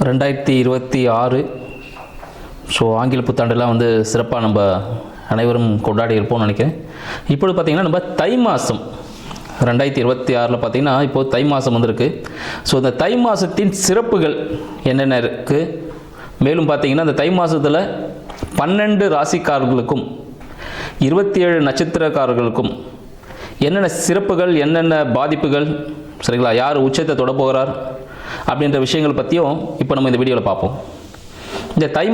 2026 so ஆங்கில புத்தாண்டெல்லாம் வந்து சிறப்பாக நம்ம அனைவரும் கொண்டாடி இருப்போம்னு நினைக்கிறேன். இப்பொழுது பார்த்திங்கன்னா நம்ம தை மாதம் 2026 பார்த்திங்கன்னா இப்போது தை மாதம் வந்திருக்கு. ஸோ இந்த தை மாதத்தின் சிறப்புகள் என்னென்ன இருக்குது, மேலும் பார்த்திங்கன்னா இந்த தை மாதத்தில் 12 ராசிக்காரர்களுக்கும் 27 நட்சத்திரக்காரர்களுக்கும் என்னென்ன சிறப்புகள், என்னென்ன பாதிப்புகள், சரிங்களா, யார் உச்சத்தை தொட போகிறார் அப்படின்ற விஷயங்கள் பற்றியும் இப்போ நம்ம இந்த வீடியோவில் பார்ப்போம். இந்த தை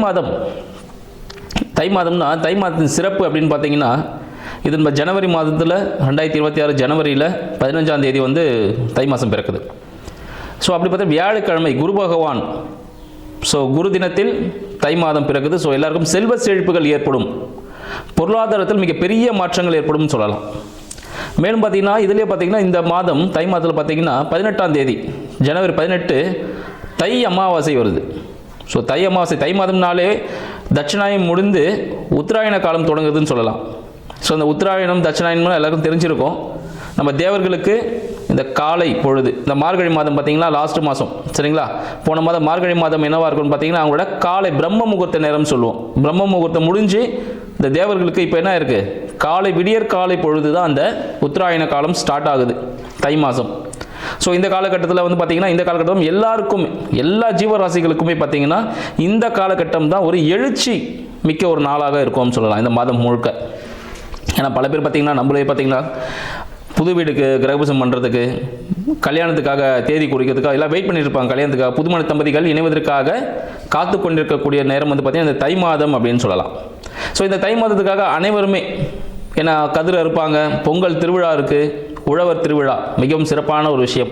மாதம்னா தை மாதத்தின் சிறப்பு அப்படின்னு பார்த்தீங்கன்னா, இது நம்ம ஜனவரி மாதத்தில் 2026 ஜனவரியில் 15ஆம் தேதி வந்து தை மாதம் பிறக்குது. ஸோ அப்படி பார்த்தா வியாழக்கிழமை குரு பகவான், ஸோ குரு தினத்தில் தை மாதம் பிறகுது. ஸோ எல்லாருக்கும் செல்வ செழிப்புகள் ஏற்படும், பொருளாதாரத்தில் மிகப்பெரிய மாற்றங்கள் ஏற்படும் சொல்லலாம். மேலும் பார்த்தீங்கன்னா இதிலே பார்த்தீங்கன்னா இந்த மாதம் தை மாதத்தில் பார்த்தீங்கன்னா 18ஆம் தேதி ஜனவரி 18 தை அமாவாசை வருது. ஸோ தை அமாவாசை, தை மாதம்னாலே தட்சிணாயனம் முடிந்து உத்தராயண காலம் தொடங்குதுன்னு சொல்லலாம். ஸோ அந்த உத்தராயணம் தட்சிணாயனம் எல்லாருக்கும் தெரிஞ்சிருக்கும். நம்ம தேவர்களுக்கு இந்த காலை பொழுது, இந்த மார்கழி மாதம் பார்த்தீங்கன்னா லாஸ்ட் மாதம், சரிங்களா, போன மாதம் மார்கழி மாதம் என்னவாக இருக்கும்னு பார்த்தீங்கன்னா அவங்களோட காலை பிரம்ம முகூர்த்த நேரம் சொல்லுவோம். பிரம்ம முகூர்த்தம் முடிஞ்சு இந்த தேவர்களுக்கு இப்போ என்ன இருக்குது, காலை விடியற் காலை பொழுது தான் அந்த உத்தராயண காலம் ஸ்டார்ட் ஆகுது தை மாதம். ஸோ இந்த காலகட்டத்தில் வந்து பார்த்திங்கன்னா இந்த காலகட்டம் எல்லாருக்கும், எல்லா ஜீவராசிகளுக்குமே பார்த்திங்கன்னா இந்த காலகட்டம் தான் ஒரு எழுச்சி மிக்க ஒரு நாளாக இருக்கும்னு சொல்லலாம் இந்த மாதம் முழுக்க. ஏன்னா பல பேர் பார்த்திங்கன்னா நம்மளே பார்த்திங்கன்னா புது வீடுக்கு கிரகபிரவேசம் பண்ணுறதுக்கு, கல்யாணத்துக்காக தேதி குறிக்கிறதுக்காக எல்லாம் வெயிட் பண்ணிட்டு இருப்பாங்க. கல்யாணத்துக்காக புதுமண தம்பதிகள் இணைவதற்காக காத்து கொண்டிருக்கக்கூடிய நேரம் வந்து பார்த்திங்கன்னா இந்த தை மாதம் அப்படின்னு சொல்லலாம். ஸோ இந்த தை மாதத்துக்காக அனைவருமே ஏன்னா கதிர் அறுப்பாங்க, பொங்கல் திருவிழா இருக்குது, உழவர் திருவிழா மிகவும் சிறப்பான ஒரு விஷயம்.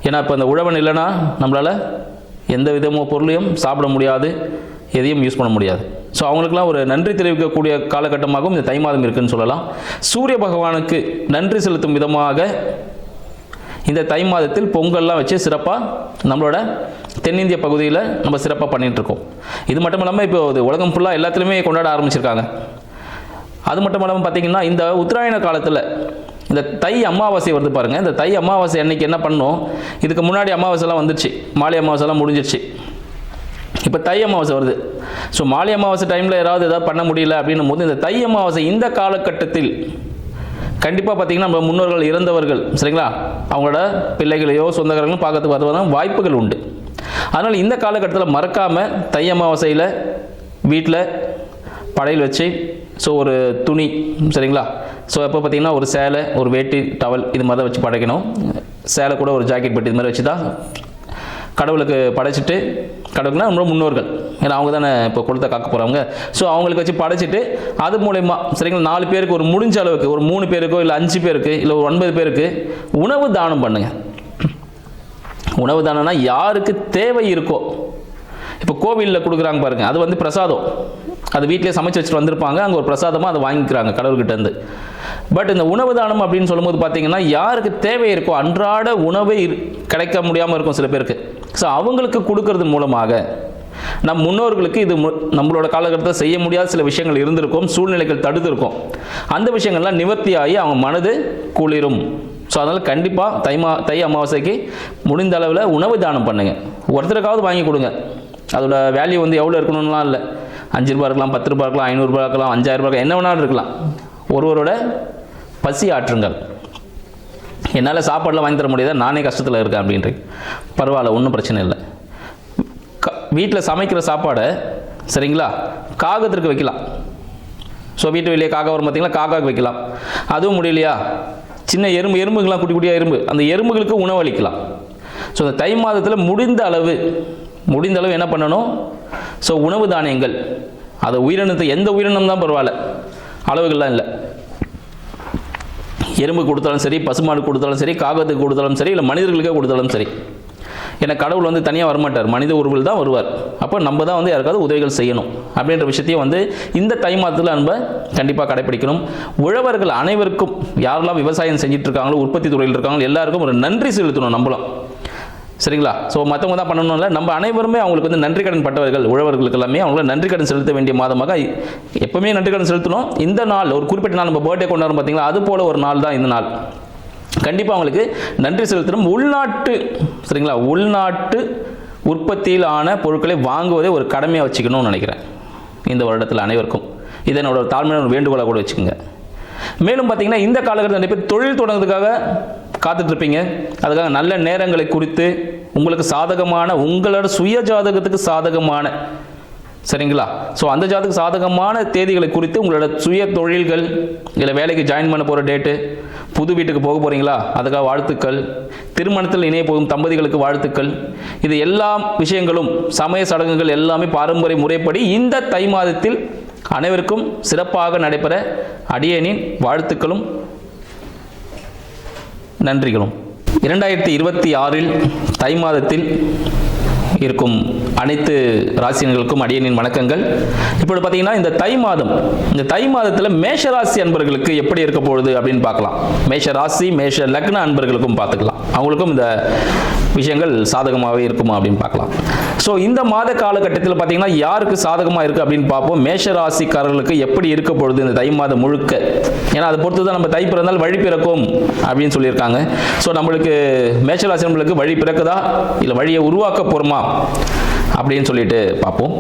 ஏன்னா இப்போ அந்த உழவன் இல்லைன்னா நம்மளால் எந்த விதமோ பொருளையும் சாப்பிட முடியாது, எதையும் யூஸ் பண்ண முடியாது. ஸோ அவங்களுக்குலாம் ஒரு நன்றி தெரிவிக்கக்கூடிய காலகட்டமாகவும் இந்த தை மாதம் இருக்குதுன்னு சொல்லலாம். சூரிய பகவானுக்கு நன்றி செலுத்தும் விதமாக இந்த தை மாதத்தில் பொங்கல்லாம் வச்சு சிறப்பாக நம்மளோட தென்னிந்திய பகுதியில் நம்ம சிறப்பாக பண்ணிகிட்ருக்கோம். இது மட்டும் இல்லாமல் இப்போ உலகம் ஃபுல்லாக எல்லாத்துலேயுமே கொண்டாட ஆரம்பிச்சிருக்காங்க. அது மட்டும் இல்லாமல் பார்த்திங்கன்னா இந்த உத்தராயண காலத்தில் இந்த தை அமாவாசை வருது பாருங்கள். இந்த தை அமாவாசை அன்னைக்கு என்ன பண்ணோம், இதுக்கு முன்னாடி அமாவாசைலாம் வந்துடுச்சு, மாலை அமாவாசைலாம் முடிஞ்சிடுச்சு, இப்போ தை அமாவாசை வருது. ஸோ மாலை அமாவாசை டைமில் ஏதாவது பண்ண முடியல அப்படின்னும் போது இந்த தை அமாவாசை இந்த காலகட்டத்தில் கண்டிப்பாக பார்த்திங்கன்னா நம்ம முன்னோர்கள் இறந்தவர்கள், சரிங்களா, அவங்களோட பிள்ளைகளையோ சொந்தக்காரங்களும் பார்க்கறதுக்கு வருவதான வாய்ப்புகள் உண்டு. அதனால் இந்த காலகட்டத்தில் மறக்காமல் தை அமாவாசையில் வீட்டில் படையல் வச்சு, ஸோ ஒரு துணி, சரிங்களா, ஸோ எப்போ பார்த்திங்கன்னா ஒரு சேலை, ஒரு வேட்டி, டவல் இது மாதிரி தான் வச்சு படைக்கணும். சேலை கூட ஒரு ஜாக்கெட் பெட்டி இது மாதிரி வச்சு தான் கடவுளுக்கு படைச்சிட்டு, கடவுளுக்குனா நம்ம முன்னோர்கள், ஏன்னா அவங்க தானே இப்போ கொடுத்த காக்க போகிறவங்க. ஸோ அவங்களுக்கு வச்சு படைச்சிட்டு அது மூலயமா, சரிங்களா, 4 பேருக்கு ஒரு முடிஞ்ச அளவுக்கு ஒரு 3 பேருக்கோ இல்லை 5 பேருக்கு இல்லை ஒரு 9 பேருக்கு உணவு தானம் பண்ணுங்கள். உணவு தானம்னா யாருக்கு தேவை இருக்கோ, இப்போ கோவிலில் கொடுக்குறாங்க பாருங்கள், அது வந்து பிரசாதம், அது வீட்டிலே சமைச்சு வச்சுட்டு வந்திருப்பாங்க, அங்கே ஒரு பிரசாதமாக அதை வாங்கிக்கிறாங்க கடவுள்கிட்டேருந்து. பட் இந்த உணவு தானம் அப்படின்னு சொல்லும்போது பார்த்தீங்கன்னா யாருக்கு தேவை இருக்கோ, அன்றாட உணவே கிடைக்க முடியாமல் இருக்கும் சில பேருக்கு. ஸோ அவங்களுக்கு கொடுக்கறது மூலமாக நம் முன்னோர்களுக்கு இது நம்மளோட காலகட்டத்தில் செய்ய முடியாத சில விஷயங்கள் இருந்திருக்கும், சூழ்நிலைகள் தடுத்திருக்கும், அந்த விஷயங்கள்லாம் நிவர்த்தியாகி அவங்க மனது குளிரும். ஸோ அதனால் கண்டிப்பாக தை அமாவாசைக்கு முடிந்த அளவில் உணவு தானம் பண்ணுங்கள். ஒருத்தருக்காவது வாங்கி கொடுங்க. அதோட வேல்யூ வந்து எவ்வளோ இருக்கணும்லாம் இல்லை, 5 ரூபா இருக்கலாம், 10 ரூபா இருக்கலாம், 500 ரூபா இருக்கலாம், 5000 ரூபா, என்ன வேணாலும் இருக்கலாம். ஒருவரோட பசி ஆற்றுங்கள். என்னால் சாப்பாடெலாம் வாங்கி தர முடியாத, நானே கஷ்டத்தில் இருக்கேன் அப்படின்றீங்க, பரவாயில்ல, ஒன்றும் பிரச்சனை இல்லை. வீட்டில் சமைக்கிற சாப்பாடை, சரிங்களா, காகத்திற்கு வைக்கலாம். ஸோ வீட்டு வெளியே காக்கா வரும் பார்த்தீங்களா, காக்காவுக்கு வைக்கலாம். அதுவும் முடியலையா, சின்ன எறும்புகள்லாம், குட்டி குட்டியாக எறும்பு, அந்த எறும்புகளுக்கு உணவளிக்கலாம். ஸோ இந்த தை மாதத்தில் முடிந்த அளவு என்ன பண்ணணும், ஸோ உணவு தானியங்கள், அதை உயிரினத்தை, எந்த உயிரினம் தான் பரவாயில்ல, அளவுகள்லாம் இல்லை, எறும்பு கொடுத்தாலும் சரி, பசுமாடு கொடுத்தாலும் சரி, காகத்துக்கு கொடுத்தாலும் சரி, இல்லை மனிதர்களுக்கே கொடுத்தாலும் சரி. ஏன்னா கடவுள் வந்து தனியாக வரமாட்டார், மனித உருவில் தான் வருவார். அப்போ நம்ம தான் வந்து யாருக்காவது உதவிகள் செய்யணும் அப்படின்ற விஷயத்தையும் வந்து இந்த தை மாதத்தில் நம்ம கண்டிப்பாக கடைப்பிடிக்கணும். உழவர்கள் அனைவருக்கும், யாரெல்லாம் விவசாயம் செஞ்சுட்டு இருக்காங்களோ, உற்பத்தி துறையில் இருக்காங்களோ, எல்லாருக்கும் ஒரு நன்றி செலுத்தணும் நம்மளும், சரிங்களா. ஸோ மற்றவங்க தான் பண்ணணும்ல, நம்ம அனைவருமே அவங்களுக்கு வந்து நன்றி கடன் பட்டவர்கள், உழவர்களுக்கு எல்லாமே அவங்கள நன்றி கடன் செலுத்த வேண்டிய மாதமாக எப்பவுமே நன்றி கடன் செலுத்தணும். இந்த நாள் ஒரு குறிப்பிட்ட நாள், நம்ம பர்த்டே கொண்டாடுறோம் பார்த்தீங்களா, அது போல ஒரு நாள் தான் இந்த நாள். கண்டிப்பாக அவங்களுக்கு நன்றி செலுத்தணும். உள்நாட்டு, சரிங்களா, உள்நாட்டு உற்பத்தியில் ஆன பொருட்களை வாங்குவதை ஒரு கடமையாக வச்சுக்கணும்னு நினைக்கிறேன் இந்த வருடத்தில் அனைவருக்கும். இதை என்னோட தாழ்மையான வேண்டுகோளாக கூட வச்சுக்கோங்க. மேலும் பார்த்தீங்கன்னா இந்த காலகட்டத்தில் நிறைய பேர் தொழில் தொடங்குறதுக்காக காத்துட்ருப்பீங்க. அதுக்காக நல்ல நேரங்களை குறித்து உங்களுக்கு சாதகமான, உங்களோட சுய ஜாதகத்துக்கு சாதகமான, சரிங்களா, ஸோ அந்த ஜாதகத்துக்கு சாதகமான தேதிகளை குறித்து உங்களோட சுய தொழில்கள், இல்லை வேலைக்கு ஜாயின் பண்ண போகிற டேட்டு, புது வீட்டுக்கு போக போகிறீங்களா அதுக்காக வாழ்த்துக்கள், திருமணத்தில் இணைய போகும் தம்பதிகளுக்கு வாழ்த்துக்கள், இது எல்லா விஷயங்களும் சமய சடங்குகள் எல்லாமே பாரம்பரிய முறைப்படி இந்த தை மாதத்தில் அனைவருக்கும் சிறப்பாக நடைபெற அடியேனின் வாழ்த்துக்களும் நன்றிகளும். 2026 தை மாதத்தில் இருக்கும் அனைத்து ராசினர்களுக்கும் அடியனின் வணக்கங்கள். இப்போது பார்த்தீங்கன்னா இந்த தை மாதத்தில் மேஷ ராசி அன்பர்களுக்கு எப்படி இருக்க போகுது அப்படின்னு பார்க்கலாம். மேஷ ராசி மேஷ லக்ன அன்பர்களுக்கும் பார்த்துக்கலாம், அவங்களுக்கும் இந்த விஷயங்கள் சாதகமாகவே இருக்குமா அப்படின்னு பார்க்கலாம். ஸோ இந்த மாத காலகட்டத்தில் பார்த்தீங்கன்னா யாருக்கு சாதகமாக இருக்குது அப்படின்னு பார்ப்போம். மேஷ ராசிக்காரர்களுக்கு எப்படி இருக்க பொழுது இந்த தை மாதம் முழுக்க, ஏன்னா அதை பொறுத்து தான் நம்ம தை பிறந்தால் வழி பிறக்கும் அப்படின்னு சொல்லியிருக்காங்க. ஸோ நம்மளுக்கு மேஷ ராசி நம்மளுக்கு வழி பிறக்குதா இல்லை வழியை உருவாக்க போகிறோமா அப்படின்னு சொல்லிட்டு பார்ப்போம்.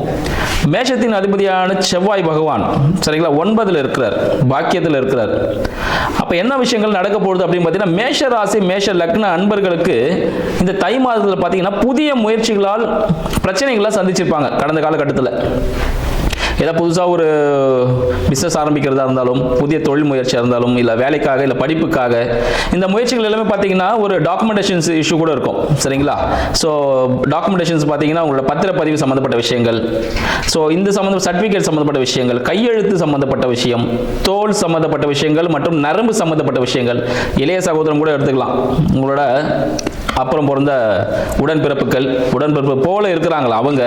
மேஷத்தின் அதிபதியான செவ்வாய் பகவான், சரிங்களா, 9ல் இருக்கிறார், பாக்கியத்தில் இருக்கிறார். அப்போ என்ன விஷயங்கள் நடக்க போகுது அப்படின்னு பார்த்தீங்கன்னா, மேஷ ராசி மேஷ லக்ன அன்பர்களுக்கு இந்த தை மாதத்தில் பார்த்தீங்கன்னா புதிய முயற்சிகளால் பிரச்சனைகளை சந்திச்சிருப்பாங்க. கடந்த காலகட்டத்தில் ஏதாவது புதுசாக ஒரு பிஸ்னஸ் ஆரம்பிக்கிறதா இருந்தாலும், புதிய தொழில் முயற்சியாக இருந்தாலும், இல்லை வேலைக்காக இல்லை படிப்புக்காக, இந்த முயற்சிகள் எல்லாமே பார்த்தீங்கன்னா ஒரு டாக்குமெண்டேஷன்ஸ் இஷ்யூ கூட இருக்கும், சரிங்களா. ஸோ டாக்குமெண்டேஷன்ஸ் பார்த்தீங்கன்னா உங்களோட பத்திரப்பதிவு சம்மந்தப்பட்ட விஷயங்கள், ஸோ இந்த சர்டிஃபிகேட் சம்மந்தப்பட்ட விஷயங்கள், கையெழுத்து சம்மந்தப்பட்ட விஷயம், தோல் சம்மந்தப்பட்ட விஷயங்கள் மற்றும் நரம்பு சம்மந்தப்பட்ட விஷயங்கள், இளைய சகோதரம் கூட எடுத்துக்கலாம், உங்களோட அப்புறம் பிறந்த உடன்பிறப்பு போல இருக்கிறாங்களா அவங்க,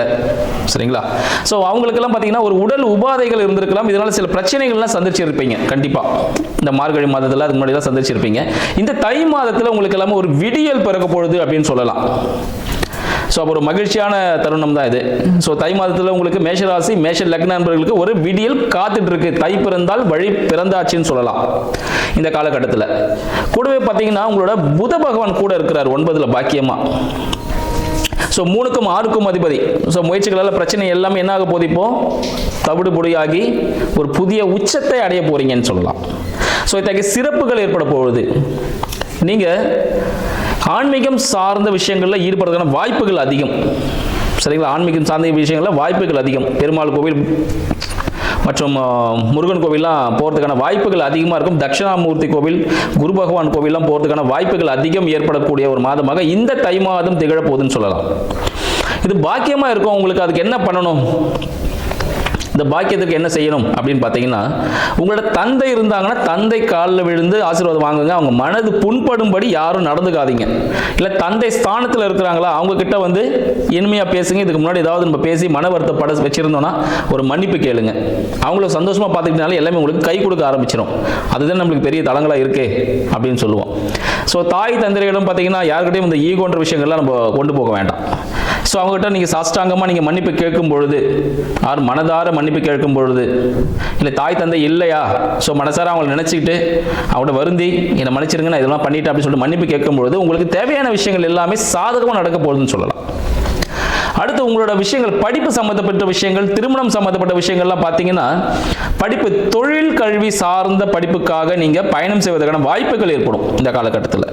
சரிங்களா. ஸோ அவங்களுக்கெல்லாம் பார்த்தீங்கன்னா ஒரு உடல் உபாதைகள் இருந்திருக்கலாம். இதனால சில பிரச்சனைகள்லாம் சந்திச்சிருப்பீங்க கண்டிப்பாக. இந்த மார்கழி மாதத்தில் அதுக்கு முன்னாடி தான் சந்திச்சிருப்பீங்க. இந்த தை மாதத்தில் உங்களுக்கு எல்லாமே ஒரு விடியல் பிறக்க போகுது அப்படின்னு சொல்லலாம். ஸோ அப்போ ஒரு மகிழ்ச்சியான தருணம் தான் இது. ஸோ தை மாதத்தில் உங்களுக்கு மேஷராசி மேஷ லக்ன நண்பர்களுக்கு ஒரு விடியல் காத்துட்டு இருக்கு. தை பிறந்தால் வழி பிறந்தாச்சுன்னு சொல்லலாம் இந்த காலகட்டத்தில். கூடவே பார்த்தீங்கன்னா உங்களோட புத பகவான் கூட இருக்கிறார் 9ல் பாக்கியமா. ஸோ 3க்கும் 6க்கும் அதிபதி. ஸோ முயற்சிகளால் பிரச்சனை எல்லாமே என்ன ஆக போகுது, இப்போ தவிடு பொடியாகி ஒரு புதிய உச்சத்தை அடைய போறீங்கன்னு சொல்லலாம். ஸோ இத்தகைய சிறப்புகள் ஏற்பட போகுது. நீங்கள் ஆன்மீகம் சார்ந்த விஷயங்களில் ஈடுபடுறதுக்கான வாய்ப்புகள் அதிகம், சரிங்களா. ஆன்மீகம் சார்ந்த விஷயங்களில் வாய்ப்புகள் அதிகம். பெருமாள் கோவில் மற்றும் முருகன் கோவில்லாம் போகிறதுக்கான வாய்ப்புகள் அதிகமாக இருக்கும். தட்சிணாமூர்த்தி கோவில், குரு பகவான் கோவில்லாம் போகிறதுக்கான வாய்ப்புகள் அதிகம் ஏற்படக்கூடிய ஒரு மாதமாக இந்த தை மாதம் திகழப்போகுதுன்னு சொல்லலாம். இது பாக்கியமாக இருக்கும் உங்களுக்கு. அதுக்கு என்ன பண்ணணும், இந்த பாக்கியத்துக்கு என்ன செய்யணும் அப்படின்னு பார்த்தீங்கன்னா, உங்களோட தந்தை இருந்தாங்கன்னா தந்தை காலில் விழுந்து ஆசீர்வாதம் வாங்குங்க. அவங்க மனது புண்படும்படி யாரும் நடந்துக்காதீங்க. இல்லை தந்தை ஸ்தானத்தில் இருக்கிறாங்களா அவங்க கிட்ட வந்து இனிமையாக பேசுங்க. இதுக்கு முன்னாடி ஏதாவது நம்ம பேசி மன வருத்தப்பட வச்சிருந்தோம்னா ஒரு மன்னிப்பு கேளுங்க. அவங்கள சந்தோஷமாக பார்த்துக்கிட்டனால எல்லாமே உங்களுக்கு கை கொடுக்க ஆரம்பிச்சிடும். அதுதான் நம்மளுக்கு பெரிய தளங்களாக இருக்கே அப்படின்னு சொல்லுவோம். ஸோ தாய் தந்தையிடம் பார்த்தீங்கன்னா யாருக்கிட்டையும் இந்த ஈகோன்ற விஷயங்கள்லாம் நம்ம கொண்டு போக வேண்டாம். ஸோ அவங்ககிட்ட நீங்கள் சாஷ்டாங்கமாக நீங்கள் மன்னிப்பு கேட்கும் பொழுது, மனதார மன்னிப்பு கேட்கும் பொழுது, இல்லை தாய் தந்தை இல்லையா, ஸோ மனசார அவங்களை நினச்சிக்கிட்டு அவங்களோட வருந்தி என்னை மன்னிச்சிருங்க நான் இதெல்லாம் பண்ணிட்டேன் அப்படின்னு சொல்லிட்டு மன்னிப்பு கேட்கும் பொழுது உங்களுக்கு தேவையான விஷயங்கள் எல்லாமே சாதகமாக நடக்க போகுதுன்னு சொல்லலாம். அடுத்து உங்களோட விஷயங்கள், படிப்பு சம்மந்தப்பட்ட விஷயங்கள், திருமணம் சம்மந்தப்பட்ட விஷயங்கள்லாம் பார்த்தீங்கன்னா, படிப்பு தொழில் கல்வி சார்ந்த படிப்புக்காக நீங்கள் பயணம் செய்வதற்கான வாய்ப்புகள் ஏற்படும் இந்த காலகட்டத்தில்.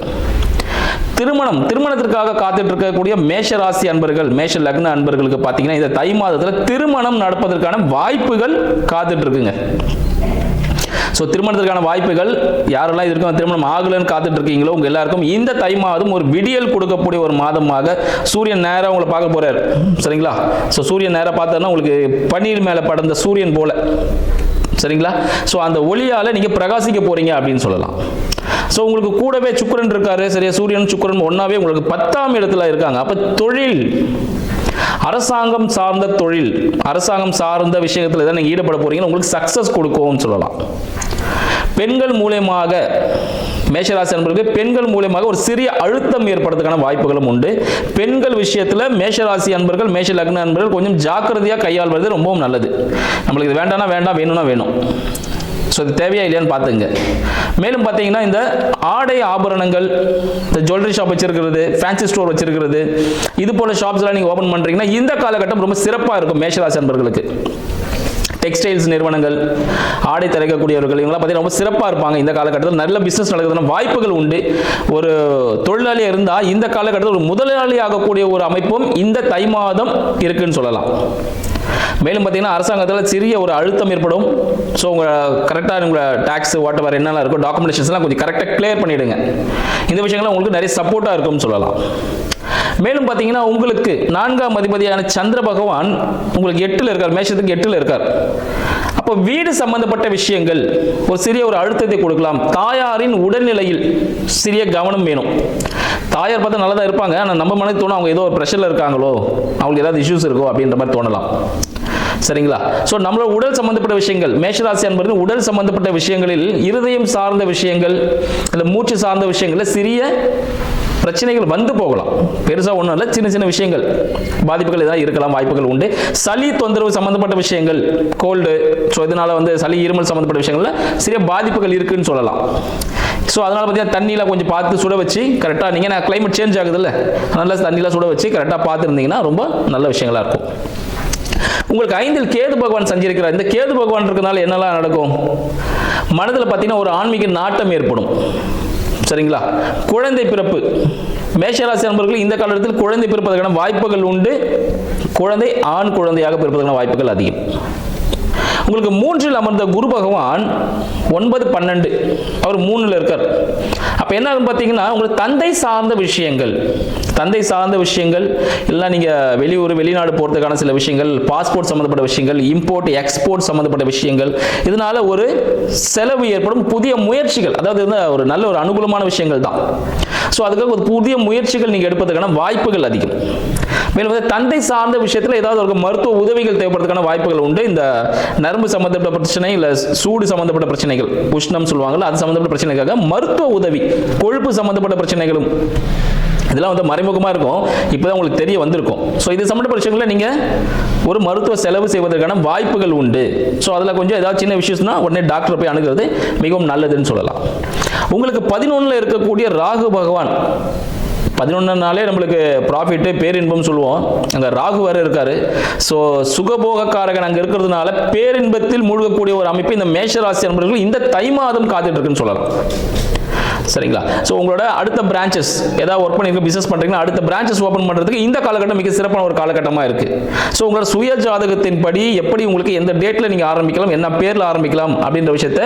திருமணத்திற்காக காத்துட்டு இருக்கக்கூடிய மேஷ ராசி அன்பர்கள், மேஷ லக்ன அன்பர்களுக்கு பார்த்தீங்கன்னா இந்த தை மாதத்தில் திருமணம் நடப்பதற்கான வாய்ப்புகள் காத்துட்டு இருக்குங்க. ஸோ திருமணத்திற்கான வாய்ப்புகள் யாரெல்லாம் இதற்கும் திருமணம் ஆகலன்னு காத்துட்டு இருக்கீங்களோ உங்க எல்லாருக்கும் இந்த தை மாதம் ஒரு விடியல் கொடுக்கக்கூடிய ஒரு மாதமாக சூரியன் நேரம் உங்களை பார்க்க போறாரு, சரிங்களா. ஸோ சூரியன் நேரம் பார்த்தோன்னா உங்களுக்கு பன்னீர் மேலே படர்ந்த சூரியன் போல, சரிங்களா. ஸோ அந்த ஒளியால் நீங்கள் பிரகாசிக்க போறீங்க அப்படின்னு சொல்லலாம். ஸோ உங்களுக்கு கூடவே சுக்கிரன் இருக்காரு, சரியா. சூரியன் சுக்கிரன் ஒன்னாவே உங்களுக்கு 10ஆம் இடத்துல இருக்காங்க. அப்போ தொழில், அரசாங்கம் சார்ந்த தொழில், அரசாங்கம் சார்ந்த விஷயத்தில் தான் நீங்கள் ஈடுபட போறீங்க, உங்களுக்கு சக்சஸ் கொடுக்கும்னு சொல்லலாம். பெண்கள் மூலமாக, மேஷராசி அன்பர்களுக்கு பெண்கள் மூலமாக ஒரு சிறிய அழுத்தம் ஏற்படுறதுக்கான வாய்ப்புகளும் உண்டு. பெண்கள் விஷயத்தில் மேஷராசி அன்பர்கள் மேஷ லக்ன அன்பர்கள் கொஞ்சம் ஜாக்கிரதையாக கையாள்வது ரொம்பவும் நல்லது. நம்மளுக்கு இது வேண்டாம்னா வேண்டாம், வேணும்னா வேணும். ஸோ இது தேவையா இல்லையான்னு பார்த்துங்க. மேலும் பார்த்தீங்கன்னா இந்த ஆடை ஆபரணங்கள், இந்த ஜுவல்லரி ஷாப் வச்சிருக்கிறது, ஃபேன்சி ஸ்டோர் வச்சிருக்கிறது, இது போல ஷாப்ஸ்லாம் நீங்கள் ஓப்பன் பண்ணுறீங்கன்னா இந்த காலகட்டம் ரொம்ப சிறப்பாக இருக்கும் மேஷராசி அன்பர்களுக்கு. டெக்ஸ்டைல்ஸ் நிறுவனங்கள், ஆடை தயாரிக்கக்கூடியவர்கள், இவங்களாம் பார்த்தீங்கன்னா ரொம்ப சிறப்பாக இருப்பாங்க. இந்த காலகட்டத்தில் நல்ல பிஸ்னஸ் நடக்குதுன்னா வாய்ப்புகள் உண்டு. ஒரு தொழிலாளியாக இருந்தால் இந்த காலகட்டத்தில் ஒரு முதலாளி ஆகக்கூடிய ஒரு அமைப்பும் இந்த தை மாதம் இருக்குன்னு சொல்லலாம். மேலும் பார்த்தீங்கன்னா அரசாங்கத்தில் சிறிய ஒரு அழுத்தம் ஏற்படும். ஸோ உங்கள் கரெக்டாக உங்கள் டேக்ஸ் வாட் எவர் என்னெல்லாம் இருக்கும் டாக்குமெண்டேஷன்ஸ்லாம் கொஞ்சம் கரெக்டாக கிளியர் பண்ணிவிடுங்க. இந்த விஷயங்கள்லாம் உங்களுக்கு நிறைய சப்போர்ட்டாக இருக்கும்னு சொல்லலாம். மேலும் பார்த்தீங்கன்னா உங்களுக்கு 4ஆம் அதிபதியான சந்திர பகவான் உங்களுக்கு 8ல் இருக்கார், மேஷத்துக்கு 8ல் இருக்கார். அப்போ வீடு சம்பந்தப்பட்ட விஷயங்கள் ஒரு சிறிய ஒரு அழுத்தத்தை கொடுக்கலாம். தாயாரின் உடல்நிலையில் சிறிய கவனம் வேணும். தாயார் பார்த்தா நல்லா தான் இருப்பாங்க, ஆனால் நம்ம மனது தோணும் அவங்க ஏதோ ஒரு ப்ரெஷரில் இருக்காங்களோ, அவங்களுக்கு ஏதாவது இஷ்யூஸ் இருக்கோ அப்படின்ற மாதிரி தோணலாம். சரிங்களா? ஸோ நம்மளோட உடல் சம்பந்தப்பட்ட விஷயங்கள், மேஷராசி என்பது உடல் சம்பந்தப்பட்ட விஷயங்களில் இருதயம் சார்ந்த விஷயங்கள், இல்லை மூச்சு சார்ந்த விஷயங்களில் சிறிய பிரச்சனைகள் வந்து போகலாம். பெருசாக ஒன்றும் இல்லை, சின்ன சின்ன விஷயங்கள் பாதிப்புகள் ஏதாவது இருக்கலாம், வாய்ப்புகள் உண்டு. சளி தொந்தரவு சம்பந்தப்பட்ட விஷயங்கள், கோல்டு, ஸோ இதனால் வந்து சளி இருமல் சம்பந்தப்பட்ட விஷயங்களில் சிறிய பாதிப்புகள் இருக்குன்னு சொல்லலாம். ஸோ அதனால் பார்த்தீங்கன்னா தண்ணியில் கொஞ்சம் பார்த்து சுட வச்சு கரெக்டாக நீங்கள் நான் கிளைமேட் சேஞ்ச் ஆகுதுல்ல, அதனால தண்ணியில் சுட வச்சு கரெக்டாக பார்த்துருந்தீங்கன்னா ரொம்ப நல்ல விஷயங்களாக இருக்கும். உங்களுக்கு 5ல் கேது பகவான் சஞ்சரிக்கிறார். இந்த கேது பகவான் இருக்கிறதுனால என்னெல்லாம் நடக்கும்? மனதில் பார்த்தீங்கன்னா ஒரு ஆன்மீக நாட்டம் ஏற்படும். சரிங்களா? குழந்தை பிறப்பு, மேஷராசி நண்பர்கள் இந்த காலத்தில் குழந்தை பிறப்பதற்கான வாய்ப்புகள் உண்டு. குழந்தை ஆண் குழந்தையாக பிறப்பதற்கான வாய்ப்புகள் அதிகம். உங்களுக்கு 3ல் அமர்ந்த குரு பகவான் 9, 12 அவர் 3ல் இருக்கார். அப்போ என்ன பார்த்தீங்கன்னா உங்களுக்கு தந்தை சார்ந்த விஷயங்கள், இல்லை நீங்கள் வெளியூர் வெளிநாடு போகிறதுக்கான சில விஷயங்கள், பாஸ்போர்ட் சம்மந்தப்பட்ட விஷயங்கள், இம்போர்ட் எக்ஸ்போர்ட் சம்மந்தப்பட்ட விஷயங்கள், இதனால ஒரு செலவு ஏற்படும். புதிய முயற்சிகள், அதாவது ஒரு நல்ல ஒரு அனுகூலமான விஷயங்கள் தான். ஸோ அதுக்காக ஒரு புதிய முயற்சிகள் நீங்கள் எடுப்பதற்கான வாய்ப்புகள் அதிகம். மேலும் வந்து தந்தை சார்ந்த விஷயத்தில் ஏதாவது ஒரு மருத்துவ உதவிகள் தேவைப்படுறதுக்கான வாய்ப்புகள் உண்டு. இந்த நரம்பு சம்பந்தப்பட்ட பிரச்சனை, இல்லை சூடு சம்பந்தப்பட்ட பிரச்சனைகள், உஷ்ணம் சொல்லுவாங்கல்ல, அது சம்பந்தப்பட்ட பிரச்சனைக்காக மருத்துவ உதவி, கொழுப்பு சம்பந்தப்பட்ட பிரச்சனைகளும் இதெல்லாம் வந்து மறைமுகமாக இருக்கும், இப்போதான் உங்களுக்கு தெரிய வந்திருக்கும். ஸோ இது சம்பந்தப்பட்ட விஷயங்களை நீங்கள் ஒரு மருத்துவ செலவு செய்வதற்கான வாய்ப்புகள் உண்டு. ஸோ அதில் கொஞ்சம் ஏதாவது சின்ன விஷயம்னா உடனே டாக்டரை போய் அணுகிறது மிகவும் நல்லதுன்னு சொல்லலாம். உங்களுக்கு 11ல் இருக்கக்கூடிய ராகு பகவான், 11 நம்மளுக்கு ப்ராஃபிட் பேரின்பம் சொல்லுவோம். அங்கே ராகு வேறு இருக்காரு. ஸோ சுகபோகக்காரகன் அங்கே இருக்கிறதுனால பேரின்பத்தில் மூழ்கக்கூடிய ஒரு அமைப்பு இந்த மேஷராசி நண்பர்கள் இந்த தை மாதம் காத்துட்டு இருக்குன்னு சொல்லலாம். சரிங்களா? ஸோ உங்களோட அடுத்த பிரான்ச்சஸ் ஏதாவது ஒர்க் பண்ணி பிசினஸ் பண்ணுறீங்கன்னா அடுத்த பிரான்ச்சஸ் ஓப்பன் பண்ணுறதுக்கு இந்த காலகட்டம் மிக சிறப்பான ஒரு காலகட்டமாக இருக்குது. ஸோ உங்களோட சுய ஜாதகத்தின்படி எப்படி உங்களுக்கு எந்த டேட்டில் நீங்கள் ஆரம்பிக்கலாம், என்ன பேரில் ஆரம்பிக்கலாம் அப்படின்ற விஷயத்தை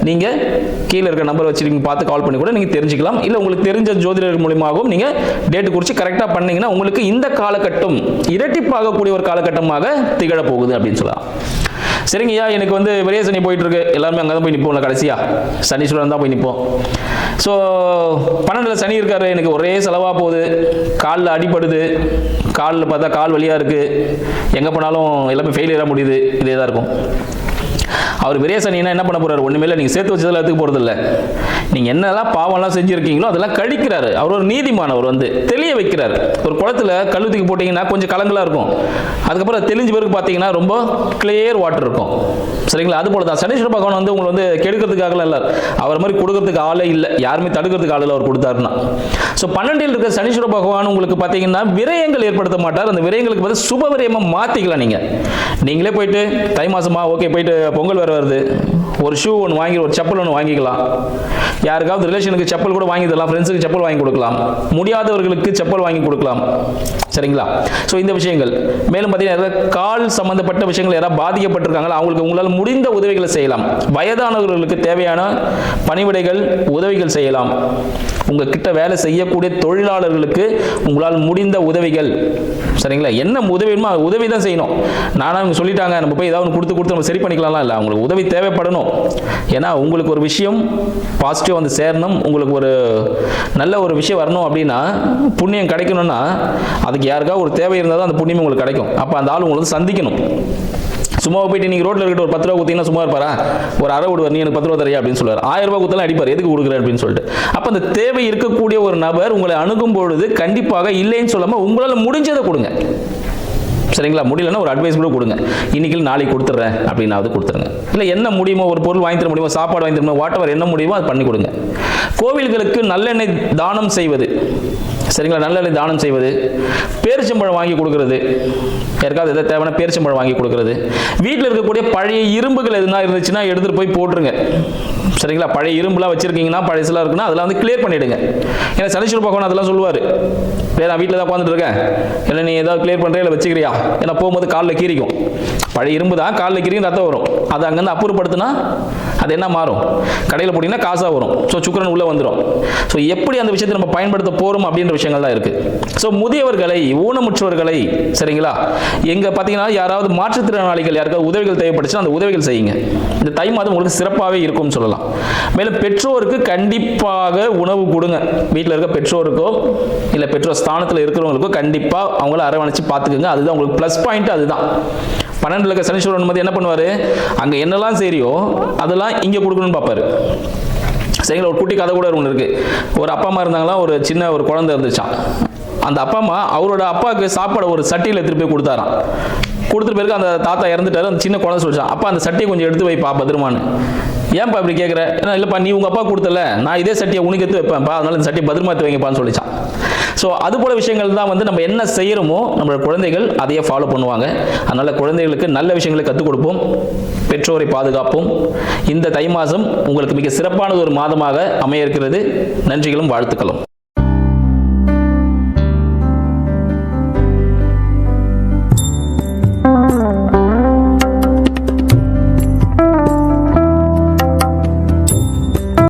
நீங்கள் கீழே இருக்க நம்பர் வச்சு நீங்கள் பார்த்து கால் பண்ணி கூட நீங்கள் தெரிஞ்சுக்கலாம். இல்லை உங்களுக்கு தெரிஞ்ச ஜோதிடர்கள் மூலியமாகவும் நீங்கள் டேட்டு குறித்து கரெக்டாக பண்ணீங்கன்னா உங்களுக்கு இந்த காலகட்டம் இரட்டிப்பாகக்கூடிய ஒரு காலகட்டமாக திகழ போகுது அப்படின்னு சொல்லலாம். சரிங்கய்யா, எனக்கு வந்து பெரிய சனி போயிட்டு இருக்கு, எல்லாருமே அங்கே தான் போய் நிற்போம்ல, கடைசியா சனீஸ்வரன் தான் போய் நிற்போம். ஸோ 12ல் சனி இருக்காரு, எனக்கு ஒரே செலவாக போகுது, காலில் அடிப்படுது, காலில் பார்த்தா கால் வலியாக இருக்குது, எங்கே போனாலும் எல்லாமே ஃபெயிலியராக முடியுது, இதே தான் இருக்கும். அவர் பெரிய சனினா என்ன பண்ண போறாரு? ஒண்ணுமே இல்லை, நீங்க சேர்த்து வச்சதெல்லாம் எடுத்துக்க போறது இல்லை. நீங்க என்னெல்லாம் பாவம்லாம் செஞ்சிருக்கீங்களோ அதெல்லாம் கழிக்கிறாரு. அவர் ஒரு நீதிமான், அவர் வந்து தெளிய வைக்கிறாரு. ஒரு குளத்துல கழுத்துக்கு போட்டீங்கன்னா கொஞ்சம் கலங்கலா இருக்கும், அதுக்கப்புறம் தெளிஞ்ச பிறகு பார்த்தீங்கன்னா ரொம்ப கிளியர் வாட்டர் இருக்கும். சரிங்களா? அது போல தான் சனீஸ்வர பகவான் வந்து உங்களை வந்து கெடுக்கிறதுக்காகலாம் இல்லை, அவர் மாதிரி கொடுக்கறதுக்கு ஆளே இல்லை, யாருமே தடுக்கிறதுக்கு ஆள் இல்லை அவர் கொடுத்தாருன்னா. ஸோ 12ல் இருக்க சனீஸ்வர பகவான் உங்களுக்கு பார்த்தீங்கன்னா விரயங்கள் ஏற்படுத்த மாட்டார். அந்த விரயங்களுக்கு வந்து சுப விரயமாக மாற்றிக்கலாம். நீங்களே போயிட்டு தை மாசமா ஓகே போயிட்டு பொங்கல் வேறு வருது, ஒரு ஷூ ஒன்று வாங்கி ஒரு செப்பல் ஒன்று வாங்கிக்கலாம். யாருக்காவது ரிலேஷனுக்கு செப்பல் கூட வாங்கி தரலாம், ஃப்ரெண்ட்ஸுக்கு செப்பல் வாங்கி கொடுக்கலாம், முடியாதவர்களுக்கு செப்பல் வாங்கி கொடுக்கலாம். சரிங்களா? ஸோ இந்த விஷயங்கள். மேலும் பார்த்தீங்கன்னா கால் சம்பந்தப்பட்ட விஷயங்கள் யாராவது பாதிக்கப்பட்டிருக்காங்களா அவங்களுக்கு உங்களால் முடிந்த உதவிகளை செய்யலாம். வயதானவர்களுக்கு தேவையான பணிவிடைகள் உதவிகள் செய்யலாம். உங்ககிட்ட வேலை செய்யக்கூடிய தொழிலாளர்களுக்கு உங்களால் முடிந்த உதவிகள். சரிங்களா? என்ன உதவியுமோ உதவி தான் செய்யணும். நானும் அவங்க சொல்லிட்டாங்க நம்ம போய் ஏதாவது கொடுத்து நம்ம சரி பண்ணிக்கலாம் இல்லை, அவங்களுக்கு உதவி தேவைப்படணும். ஏன்னா உங்களுக்கு ஒரு விஷயம் பாசிட்டிவ் வந்து சேரணும், உங்களுக்கு ஒரு நல்ல ஒரு விஷயம் வரணும் அப்படின்னா, புண்ணியம் கிடைக்கணும்னா அதுக்கு யாருக்காவது ஒரு தேவை இருந்தால் தான் அந்த புண்ணியம் உங்களுக்கு கிடைக்கும். அப்போ அந்த ஆள் உங்களுக்கு சந்திக்கணும். சும்மா போயிட்டு நீங்கள் ரோட்டில் இருக்கிட்ட ஒரு 10 ரூபா கொடுத்தீங்கன்னா சும்மா இருப்பாரா? ஒரு அரை விடுவார், நீ எனக்கு 10 ரூபா தரையா அப்படின்னு சொல்லுவார். 1000 ரூபா கொடுத்தாலும் அடிப்பார், எதுக்கு கொடுக்குறேன் அப்படின்னு சொல்லிட்டு. அப்போ அந்த தேவை இருக்கக்கூடிய ஒரு நபர் உங்களை அணுகும் பொழுது கண்டிப்பாக இல்லைன்னு சொல்லாமல் உங்களால் முடிஞ்சதை கொடுங்க. சரிங்களா? முடியலன்னா ஒரு அட்வைஸ் கூட கொடுங்க, இன்னைக்கு நாளைக்கு கொடுத்துட்றேன் அப்படின்னாவது கொடுத்துருங்க. இல்லை என்ன முடியுமோ, ஒரு பொருள் வாங்கி தர முடியுமோ, சாப்பாடு வாங்கி தர முடியுமோ, வாட் எவர் என்ன முடியுமோ அது பண்ணி கொடுங்க. கோவில்களுக்கு நல்லெண்ணெய் தானம் செய்வது, சரிங்களா? நல்லெண்ணெய் தானம் செய்வது, பேரிச்சம்பழம் வாங்கி கொடுக்கறது, யாருக்காவது எதாவது தேவையான பேரிச்சம்பழம் வாங்கி கொடுக்கறது, வீட்டில் இருக்கக்கூடிய பழைய இரும்புகள் எதுனா இருந்துச்சுன்னா எடுத்துகிட்டு போய் போட்டுருங்க, சரிங்களா? பழைய இரும்புலாம் வச்சிருக்கீங்கன்னா, பழையசெல்லாம் இருக்குன்னா அதெல்லாம் வந்து கிளியர் பண்ணிவிடுங்க. ஏன்னா சனீஸ்வர பகவான் அதெல்லாம் சொல்லுவார், நான் வீட்டில் தான் உட்காந்துட்டு இருக்கேன், இல்லை நீ ஏதாவது கிளியர் பண்ணுறியா இல்லை வச்சுக்கிறியா, ஏன்னா போகும்போது காலில் கீரிக்கும், பழைய இரும்பு தான் காலில் கீரிக்கும், ரத்தம் வரும், அது அங்கேருந்து அப்புறப்படுத்தினா அது என்ன மாறும், கடையில் போட்டிங்கன்னா காசாக வரும். ஸோ சுக்கிரன் உள்ளே வந்துடும். ஸோ எப்படி அந்த விஷயத்தை நம்ம பயன்படுத்த போகிறோம் அப்படின்ற விஷயங்கள் தான் இருக்குது. ஸோ முதியவர்களை, ஊனமுற்றவர்களை, சரிங்களா, எங்கே பார்த்தீங்கன்னா யாராவது மாற்றுத்திறனாளிகள் யாருக்காவது உதவிகள் தேவைப்பட்டுச்சுன்னா அந்த உதவிகள் செய்யுங்க. இந்த தை மாதம் உங்களுக்கு சிறப்பாகவே இருக்கும்னு சொல்லலாம். மேலும் பெற்றோருக்கு கண்டிப்பாக உணவு கொடுங்க. வீட்டில் இருக்க பெற்றோருக்கோ இல்லை பெற்றோர் ஸ்தானத்தில் இருக்கிறவங்களுக்கோ கண்டிப்பாக அவங்கள அரவணைச்சு பார்த்துக்குங்க. அதுதான் உங்களுக்கு ப்ளஸ் பாயிண்ட். அதுதான் 12 இருக்க சனீஸ்வரன் வந்து என்ன பண்ணுவார், அங்கே என்னெல்லாம் சரியோ அதெல்லாம் இங்கே கொடுக்கணும்னு பார்ப்பாரு. சரிங்களா? ஒரு குட்டி கதை கூட ஒன்று இருக்குது. ஒரு அப்பா அம்மா இருந்தாங்களா, ஒரு சின்ன ஒரு குழந்தை இருந்துச்சான். அந்த அப்பா அம்மா அவரோட அப்பாவுக்கு சாப்பாடு ஒரு சட்டியில் எடுத்துகிட்டு போய் கொடுத்தாராம். கொடுத்துட்டு பிறகு அந்த தாத்தா இறந்துட்டாரு. அந்த சின்ன குழந்தை சொல்லிச்சான், அப்பா அந்த சட்டியை கொஞ்சம் எடுத்து வைப்பா பத்திரமானு. ஏன்ப்பா இப்படி கேட்குற? ஏன்னா இல்லைப்பா, நீ உங்கள் அப்பா கொடுத்தல, நான் இதே சட்டியை உனக்கு எடுத்து வைப்பேன்ப்பா, அதனால இந்த சட்டியை பத்திரமா எடுத்து வைங்கப்பான்னு சொல்லிச்சான். ஸோ அது போல விஷயங்கள் தான் வந்து நம்ம என்ன செய்கிறோமோ நம்மளோட குழந்தைகள் அதையே ஃபாலோ பண்ணுவாங்க. அதனால் குழந்தைகளுக்கு நல்ல விஷயங்களை கற்றுக் கொடுப்போம், பெற்றோரை பாதுகாப்போம். இந்த தை மாதம் உங்களுக்கு மிக சிறப்பானது ஒரு மாதமாக அமைய இருக்கிறது. நன்றிகளும் வாழ்த்துக்களும்.